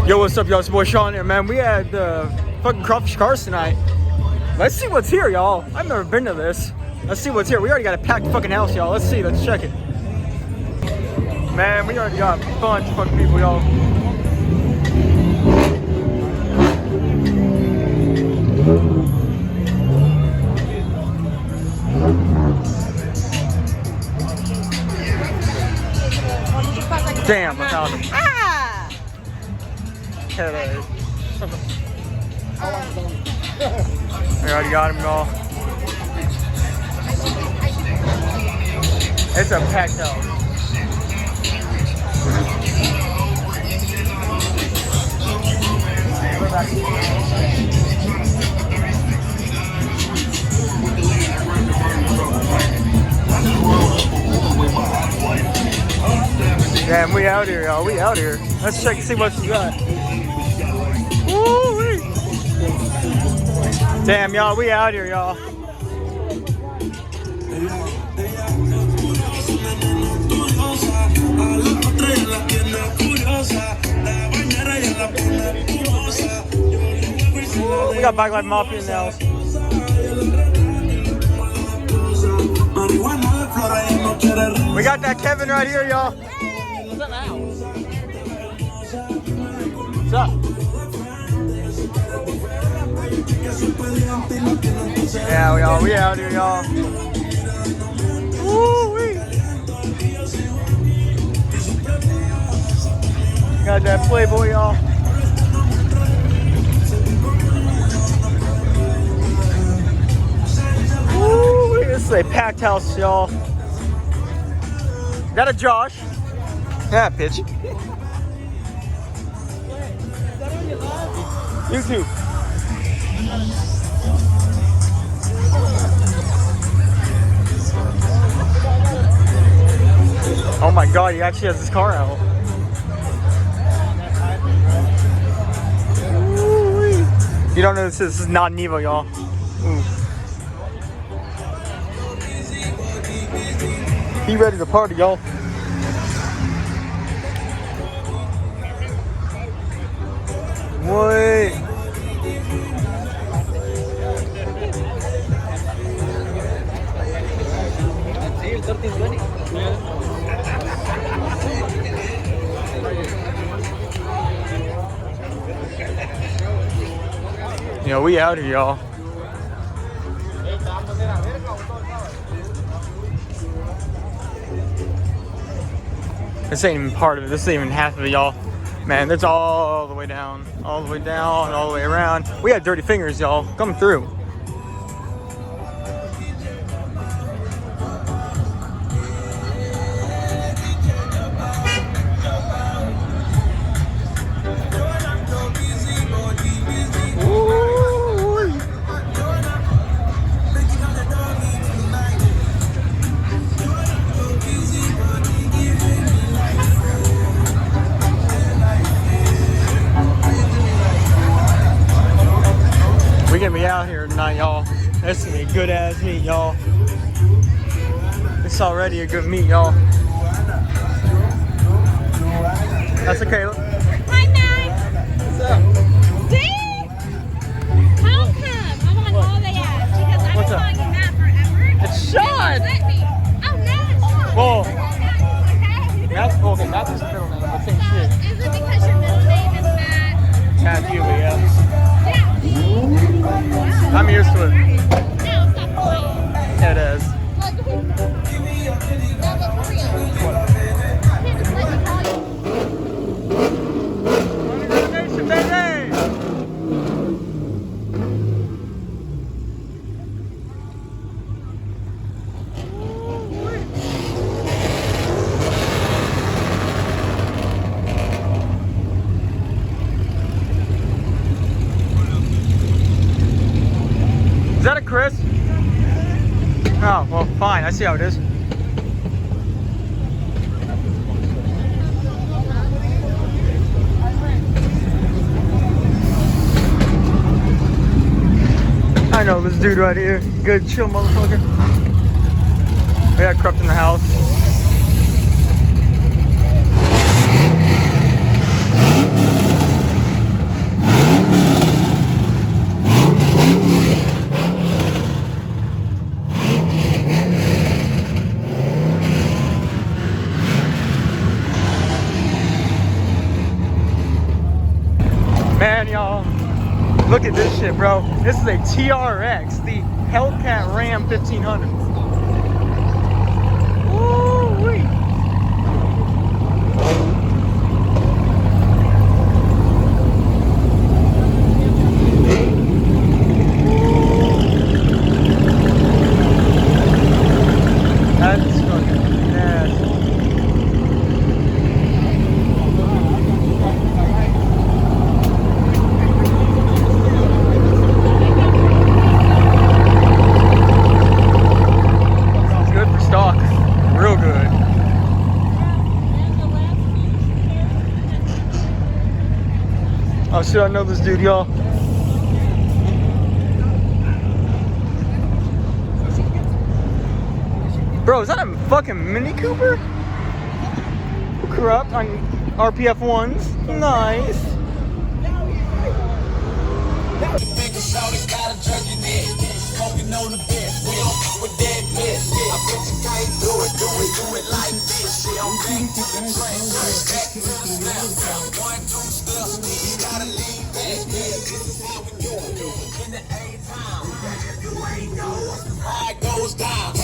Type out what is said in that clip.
Yo, what's up, y'all? It's your boy Sean here, man. We had fucking crawfish cars tonight. Let's see what's here, y'all. I've never been to this. Let's see what's here. We already got a packed fucking house, y'all. Let's see. Let's check it. Man, we already got a bunch of fucking people, y'all. Damn, I found him. Ah! Hello. We already got him, y'all. It's a packed house. Damn, we out here, y'all. We out here. Let's check and see what you got. Woo-wee. Damn, y'all. We out here, y'all. Ooh, we got Backlight Mafia in the house. We got that Kevin right here, y'all. What's up now? What's up? Yeah, we out here, y'all. Woo-wee. Got that Playboy, y'all. Woo-wee. This is a packed house, y'all. Is that a Josh? Yeah, bitch. YouTube. Oh my god, he actually has his car out. Ooh-wee. You don't know this is not Nevo, y'all. He ready to party, y'all. Wait. Yeah, we out here, y'all. This ain't even part of it. This ain't even half of it, y'all. Man, that's all the way down, all the way down, all the way around. We got dirty fingers, y'all. Coming through. We're gonna be out here tonight, y'all. This is gonna be a good ass meet, y'all. It's already a good meet, y'all. That's okay. Hi, Matt. What's up? See? How come? I want all the ads because I've been calling you Matt forever. It's Sean. Let me. Oh, Matt. Whoa. Matt, Okay, Matt's his middle name, but same shit. is it because your middle name is Matt? Matt Huey, yeah. Yeah. I'm used to it. No, it's not quiet. It is. Nation, baby! Is that a Chris? Oh, well, fine. I see how it is. I know this dude right here. Good, chill motherfucker. We got Corrupt in the house. Man, y'all, look at this shit, bro. This is a TRX, the Hellcat RAM 1500. Woo-wee. That's fucking nasty. Good for stock. Real good. Oh shit, I know this dude, y'all. Bro, is that a fucking Mini Cooper? Corrupt on RPF 1s. Nice. Goes down.